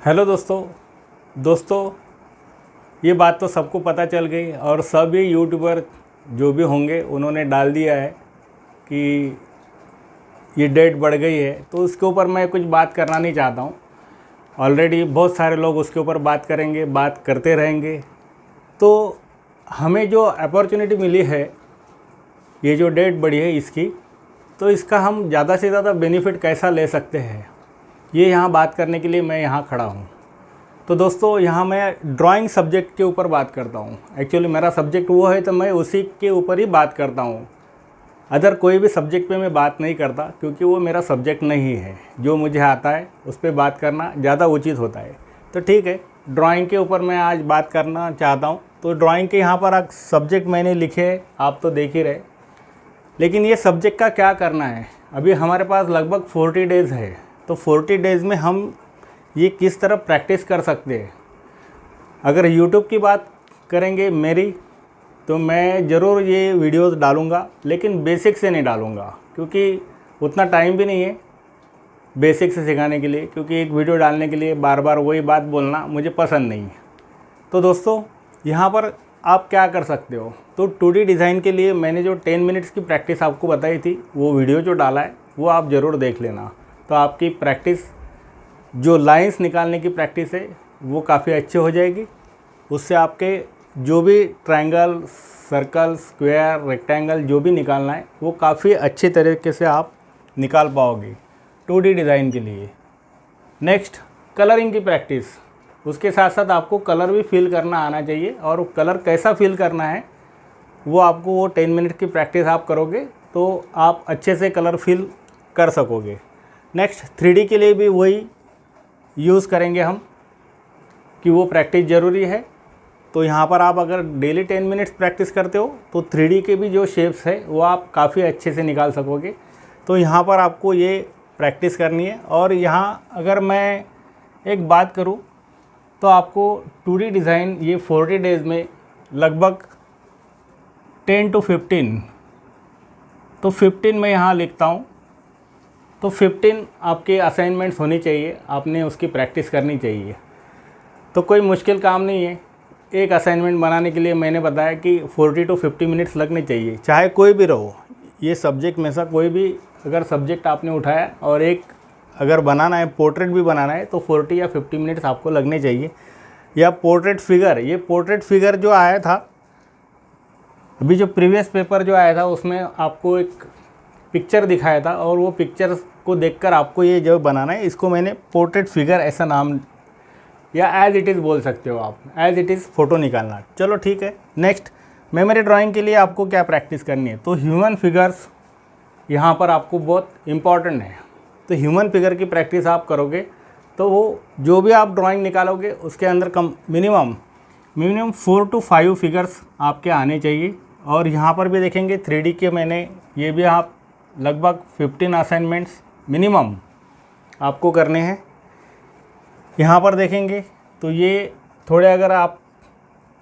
Hello दोस्तों ये बात तो सबको पता चल गई और सभी यूट्यूबर जो भी होंगे उन्होंने डाल दिया है कि ये डेट बढ़ गई है। तो उसके ऊपर मैं कुछ बात करना नहीं चाहता हूँ। ऑलरेडी बहुत सारे लोग उसके ऊपर बात करेंगे, बात करते रहेंगे। तो हमें जो अपॉर्चुनिटी मिली है, ये जो डेट बढ़ी है इसकी, तो इसका हम ज़्यादा से ज़्यादा बेनिफिट कैसा ले सकते हैं, ये यहाँ बात करने के लिए मैं यहाँ खड़ा हूँ। तो दोस्तों यहाँ मैं ड्राइंग सब्जेक्ट के ऊपर बात करता हूँ। एक्चुअली मेरा सब्जेक्ट वो है तो मैं उसी के ऊपर ही बात करता हूँ। अदर कोई भी सब्जेक्ट पे मैं बात नहीं करता, क्योंकि वो मेरा सब्जेक्ट नहीं है। जो मुझे आता है उस पर बात करना ज़्यादा उचित होता है। तो ठीक है, ड्राइंग के ऊपर मैं आज बात करना चाहता हूँ। तो ड्राइंग के यहाँ पर सब्जेक्ट मैंने लिखे है, आप तो देख ही रहे। लेकिन ये सब्जेक्ट का क्या करना है, अभी हमारे पास लगभग 40 डेज़ है। तो 40 डेज़ में हम ये किस तरह प्रैक्टिस कर सकते हैं। अगर YouTube की बात करेंगे मेरी, तो मैं ज़रूर ये वीडियोस डालूँगा, लेकिन बेसिक से नहीं डालूँगा, क्योंकि उतना टाइम भी नहीं है बेसिक से सिखाने के लिए। क्योंकि एक वीडियो डालने के लिए बार बार वही बात बोलना मुझे पसंद नहीं है। तो दोस्तों यहाँ पर आप क्या कर सकते हो, तो 2D डिज़ाइन के लिए मैंने जो 10 मिनट्स की प्रैक्टिस आपको बताई थी, वो वीडियो जो डाला है वो आप ज़रूर देख लेना। तो आपकी प्रैक्टिस, जो लाइंस निकालने की प्रैक्टिस है, वो काफ़ी अच्छी हो जाएगी। उससे आपके जो भी ट्रायंगल, सर्कल, स्क्वायर, रेक्टेंगल जो भी निकालना है, वो काफ़ी अच्छे तरीके से आप निकाल पाओगे 2D डिज़ाइन के लिए। नेक्स्ट, कलरिंग की प्रैक्टिस। उसके साथ साथ आपको कलर भी फिल करना आना चाहिए, और कलर कैसा फिल करना है वो आपको, वो 10 मिनट की प्रैक्टिस आप करोगे तो आप अच्छे से कलर फिल कर सकोगे। नेक्स्ट, 3D के लिए भी वही यूज़ करेंगे हम, कि वो प्रैक्टिस ज़रूरी है। तो यहाँ पर आप अगर डेली 10 मिनट्स प्रैक्टिस करते हो तो 3D के भी जो शेप्स है वो आप काफ़ी अच्छे से निकाल सकोगे। तो यहाँ पर आपको ये प्रैक्टिस करनी है। और यहाँ अगर मैं एक बात करूँ तो आपको 2D डिज़ाइन ये 40 डेज़ में लगभग 10 to 15, तो 15 मैं यहाँ लिखता हूँ। तो 15 आपके असाइनमेंट्स होनी चाहिए, आपने उसकी प्रैक्टिस करनी चाहिए। तो कोई मुश्किल काम नहीं है। एक असाइनमेंट बनाने के लिए मैंने बताया कि 40 to 50 मिनट्स लगने चाहिए, चाहे कोई भी रहो। ये सब्जेक्ट में से कोई भी अगर सब्जेक्ट आपने उठाया और एक अगर बनाना है, पोर्ट्रेट भी बनाना है, तो 40 या 50 मिनट्स आपको लगने चाहिए। या पोर्ट्रेट फिगर, ये पोर्ट्रेट फिगर जो आया था अभी, जो प्रीवियस पेपर जो आया था, उसमें आपको एक पिक्चर दिखाया था, और वो पिक्चर को देखकर आपको ये जो बनाना है, इसको मैंने पोर्ट्रेट फिगर ऐसा नाम, या एज इट इज़ बोल सकते हो आप, एज इट इज़ फ़ोटो निकालना। चलो ठीक है। नेक्स्ट, मेमोरी ड्राइंग के लिए आपको क्या प्रैक्टिस करनी है, तो ह्यूमन फिगर्स यहाँ पर आपको बहुत इम्पॉर्टेंट है। तो ह्यूमन फिगर की प्रैक्टिस आप करोगे तो वो जो भी आप ड्राइंग निकालोगे उसके अंदर मिनिमम 4 to 5 फिगर्स आपके आने चाहिए। और यहाँ पर भी देखेंगे 3D के मैंने ये भी आप लगभग 15 असाइनमेंट्स मिनिमम आपको करने हैं। यहाँ पर देखेंगे तो ये थोड़े अगर आप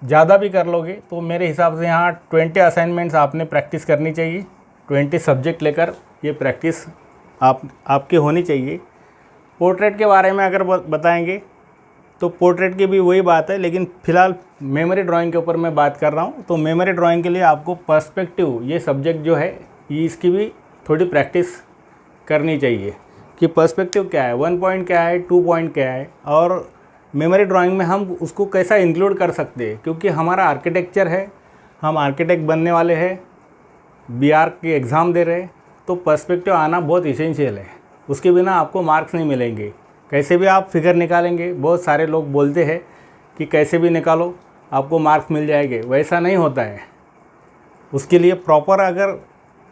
ज़्यादा भी कर लोगे तो मेरे हिसाब से यहाँ 20 असाइनमेंट्स आपने प्रैक्टिस करनी चाहिए। 20 सब्जेक्ट लेकर ये प्रैक्टिस आपके होनी चाहिए। पोर्ट्रेट के बारे में अगर बताएंगे तो पोर्ट्रेट की भी वही बात है, लेकिन फ़िलहाल मेमोरी ड्राइंग के ऊपर मैं बात कर रहा हूँ। तो मेमोरी ड्राइंग के लिए आपको पर्सपेक्टिव, ये सब्जेक्ट जो है, ये इसकी भी थोड़ी प्रैक्टिस करनी चाहिए कि पर्सपेक्टिव क्या है, 1 पॉइंट क्या है, 2 पॉइंट क्या है, और मेमोरी ड्राइंग में हम उसको कैसा इंक्लूड कर सकते हैं। क्योंकि हमारा आर्किटेक्चर है, हम आर्किटेक्ट बनने वाले हैं, BR के एग्ज़ाम दे रहे हैं, तो पर्सपेक्टिव आना बहुत इसेंशियल है। उसके बिना आपको मार्क्स नहीं मिलेंगे। कैसे भी आप फिगर निकालेंगे, बहुत सारे लोग बोलते हैं कि कैसे भी निकालो आपको मार्क्स मिल जाएंगे, वैसा नहीं होता है। उसके लिए प्रॉपर अगर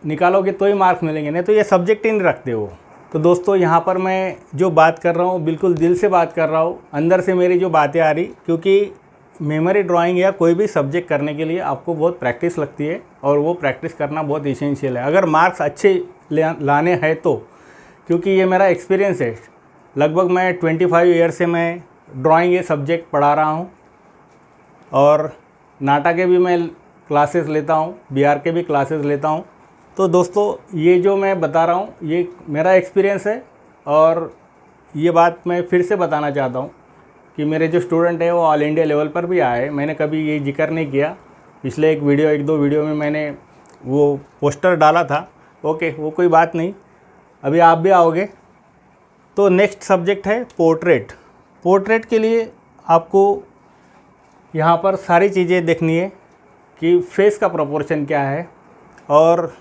निकालोगे तो ही मार्क्स मिलेंगे, नहीं तो ये सब्जेक्ट ही नहीं रखते हो। तो दोस्तों यहाँ पर मैं जो बात कर रहा हूँ बिल्कुल दिल से बात कर रहा हूँ, अंदर से मेरी जो बातें आ रही, क्योंकि मेमोरी ड्राइंग या कोई भी सब्जेक्ट करने के लिए आपको बहुत प्रैक्टिस लगती है, और वो प्रैक्टिस करना बहुत इसेंशियल है अगर मार्क्स अच्छे लाने हैं तो। क्योंकि ये मेरा एक्सपीरियंस है, लगभग मैं 25 ईयर से मैं ड्राइंग ये सब्जेक्ट पढ़ा रहा हूँ, और नाटक के भी मैं क्लासेस लेता हूँ, BR के भी क्लासेस लेता हूँ। तो दोस्तों ये जो मैं बता रहा हूँ ये मेरा एक्सपीरियंस है, और ये बात मैं फिर से बताना चाहता हूँ कि मेरे जो स्टूडेंट है वो ऑल इंडिया लेवल पर भी आए। मैंने कभी ये जिक्र नहीं किया, पिछले एक दो वीडियो में मैंने वो पोस्टर डाला था। ओके, वो कोई बात नहीं, अभी आप भी आओगे। तो नेक्स्ट सब्जेक्ट है पोर्ट्रेट। पोर्ट्रेट के लिए आपको यहाँ पर सारी चीज़ें देखनी है कि फेस का प्रोपोर्शन क्या है, और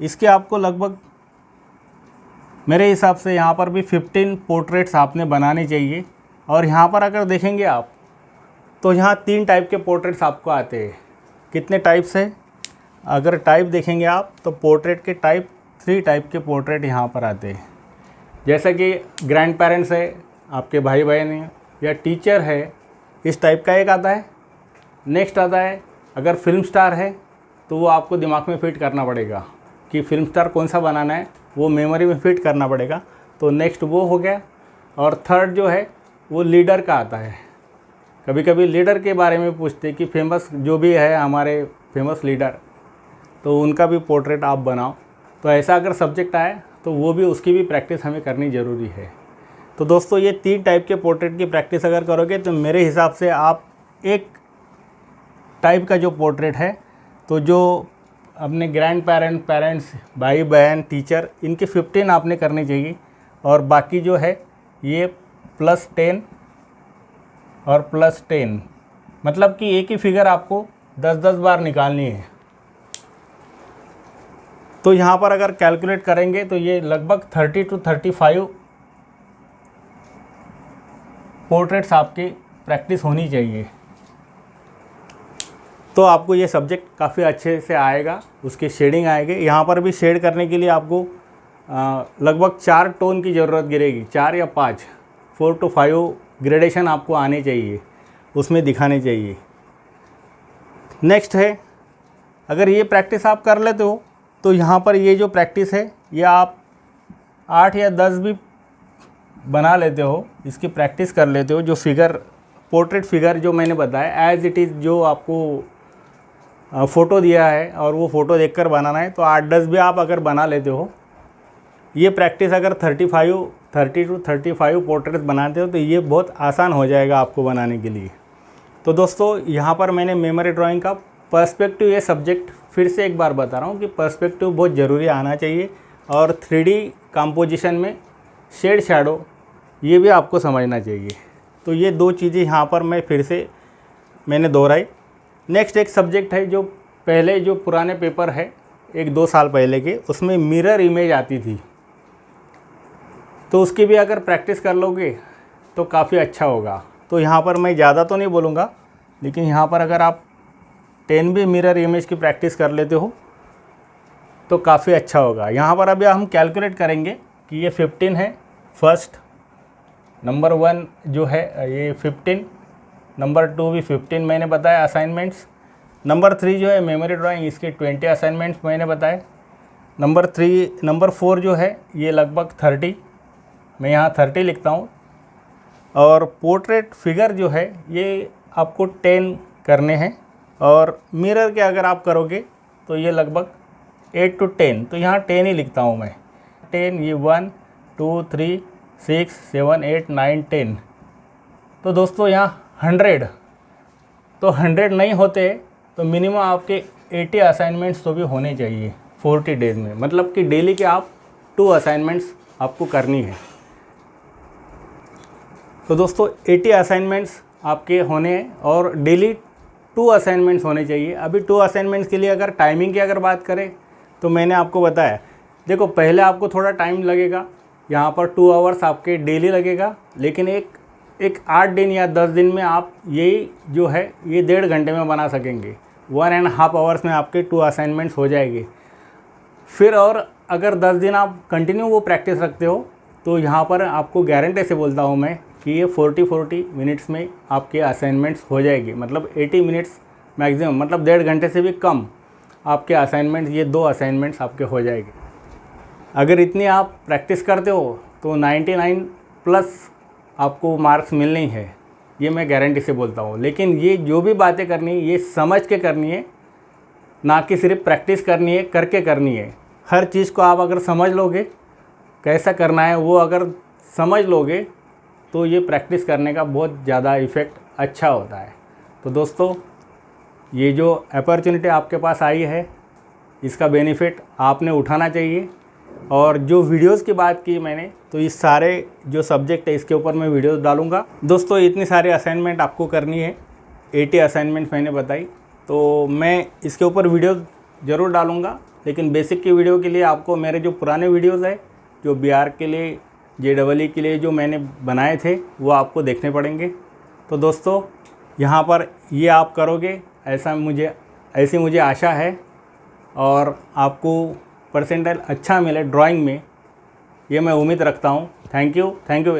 इसके आपको लगभग मेरे हिसाब से यहाँ पर भी 15 पोर्ट्रेट्स आपने बनाने चाहिए। और यहाँ पर अगर देखेंगे आप तो यहाँ 3 टाइप के पोर्ट्रेट्स आपको आते हैं। कितने टाइप्स है? अगर टाइप देखेंगे आप तो पोर्ट्रेट के 3 टाइप के पोर्ट्रेट यहाँ पर आते हैं। जैसा कि ग्रैंड पेरेंट्स है, आपके भाई बहन है या टीचर है, इस टाइप का एक आता है। नेक्स्ट आता है अगर फिल्म स्टार है तो वो आपको दिमाग में फिट करना पड़ेगा कि फिल्म स्टार कौन सा बनाना है, वो मेमोरी में फिट करना पड़ेगा। तो नेक्स्ट वो हो गया। और थर्ड जो है वो लीडर का आता है। कभी कभी लीडर के बारे में पूछते कि फेमस जो भी है हमारे फेमस लीडर, तो उनका भी पोर्ट्रेट आप बनाओ। तो ऐसा अगर सब्जेक्ट आए तो वो भी, उसकी भी प्रैक्टिस हमें करनी ज़रूरी है। तो दोस्तों ये 3 टाइप के पोर्ट्रेट की प्रैक्टिस अगर करोगे तो मेरे हिसाब से आप एक टाइप का जो पोर्ट्रेट है, तो जो अपने ग्रैंड पेरेंट्स, भाई बहन, टीचर, इनके 15 आपने करने चाहिए। और बाकी जो है ये +10 और +10, मतलब कि एक ही फिगर आपको 10-10 बार निकालनी है। तो यहाँ पर अगर कैलकुलेट करेंगे तो ये लगभग 30 to 35 पोर्ट्रेट्स आपकी प्रैक्टिस होनी चाहिए। तो आपको ये सब्जेक्ट काफ़ी अच्छे से आएगा, उसकी शेडिंग आएगी। यहाँ पर भी शेड करने के लिए आपको लगभग 4 टोन की ज़रूरत गिरेगी, 4 या 5, 4 to 5 ग्रेडेशन आपको आने चाहिए, उसमें दिखाने चाहिए। नेक्स्ट है, अगर ये प्रैक्टिस आप कर लेते हो तो यहाँ पर ये जो प्रैक्टिस है ये आप 8 या 10 भी बना लेते हो, इसकी प्रैक्टिस कर लेते हो। जो फिगर, पोर्ट्रेट फिगर जो मैंने बताया एज इट इज़, जो आपको फ़ोटो दिया है और वो फ़ोटो देखकर बनाना है, तो 8-10 भी आप अगर बना लेते हो, ये प्रैक्टिस अगर 30 to 35 पोर्ट्रेट बनाते हो तो ये बहुत आसान हो जाएगा आपको बनाने के लिए। तो दोस्तों यहाँ पर मैंने मेमोरी ड्राइंग का पर्सपेक्टिव, ये सब्जेक्ट फिर से एक बार बता रहा हूँ कि पर्सपेक्टिव बहुत ज़रूरी आना चाहिए। और 3D कंपोजिशन में शेड शैडो, ये भी आपको समझना चाहिए। तो ये 2 चीज़ें यहाँ पर मैं फिर से मैंने दोहराई। नेक्स्ट एक सब्जेक्ट है जो पहले, जो पुराने पेपर है 1-2 साल पहले के, उसमें मिरर इमेज आती थी, तो उसकी भी अगर प्रैक्टिस कर लोगे तो काफ़ी अच्छा होगा। तो यहाँ पर मैं ज़्यादा तो नहीं बोलूँगा, लेकिन यहाँ पर अगर आप 10 भी मिरर इमेज की प्रैक्टिस कर लेते हो तो काफ़ी अच्छा होगा। यहाँ पर अभी हम कैलकुलेट करेंगे कि ये 15 है, फर्स्ट नंबर 1 जो है ये 15, नंबर 2 भी 15 मैंने बताया असाइनमेंट्स, नंबर 3 जो है मेमोरी ड्राइंग, इसके 20 असाइनमेंट्स मैंने बताए, नंबर 4 जो है ये लगभग 30, मैं यहाँ 30 लिखता हूँ। और पोर्ट्रेट फिगर जो है ये आपको 10 करने हैं, और मिरर के अगर आप करोगे तो ये लगभग 8 to 10, तो यहाँ 10 ही लिखता हूँ मैं। 10, ये 1 2 3 6 7 8 9 10। तो दोस्तों यहाँ 100, तो 100 नहीं होते तो मिनिमम आपके 80 असाइनमेंट्स तो भी होने चाहिए 40 डेज़ में, मतलब कि डेली के आप 2 असाइनमेंट्स आपको करनी है। तो दोस्तों 80 असाइनमेंट्स आपके होने हैं और डेली 2 असाइनमेंट्स होने चाहिए। अभी 2 असाइनमेंट्स के लिए अगर टाइमिंग की अगर बात करें तो मैंने आपको बताया, देखो पहले आपको थोड़ा टाइम लगेगा, यहाँ पर 2 आवर्स आपके डेली लगेगा, लेकिन एक 8 दिन या 10 दिन में आप यही जो है ये 1.5 घंटे में बना सकेंगे। 1.5 आवर्स में आपके 2 असाइनमेंट्स हो जाएंगे। फिर और अगर 10 दिन आप कंटिन्यू वो प्रैक्टिस रखते हो तो यहाँ पर आपको गारंटी से बोलता हूँ मैं कि ये 40 मिनट्स में आपके असाइनमेंट्स हो जाएगी, मतलब 80 मिनट्स मैक्सिमम, मतलब 1.5 घंटे से भी कम आपके असाइनमेंट्स, ये 2 असाइनमेंट्स आपके हो जाएंगे। अगर इतनी आप प्रैक्टिस करते हो तो 99+ आपको मार्क्स मिलने ही है, ये मैं गारंटी से बोलता हूँ। लेकिन ये जो भी बातें करनी है ये समझ के करनी है, ना कि सिर्फ प्रैक्टिस करनी है, करके करनी है। हर चीज़ को आप अगर समझ लोगे कैसा करना है, वो अगर समझ लोगे तो ये प्रैक्टिस करने का बहुत ज़्यादा इफ़ेक्ट अच्छा होता है। तो दोस्तों, ये जो अपॉर्चुनिटी आपके पास आई है, इसका बेनिफिट आपने उठाना चाहिए। और जो वीडियोस की बात की मैंने, तो इस सारे जो सब्जेक्ट है इसके ऊपर मैं वीडियोस डालूँगा। दोस्तों, इतनी सारी असाइनमेंट आपको करनी है, 80 असाइनमेंट मैंने बताई, तो मैं इसके ऊपर वीडियो ज़रूर डालूँगा। लेकिन बेसिक की वीडियो के लिए आपको मेरे जो पुराने वीडियोज़ है, जो BR के लिए, JEE के लिए जो मैंने बनाए थे, वो आपको देखने पड़ेंगे। तो दोस्तों, यहाँ पर ये आप करोगे ऐसी मुझे आशा है, और आपको परसेंटाइल अच्छा मिले ड्राइंग में, ये मैं उम्मीद रखता हूँ। Thank you.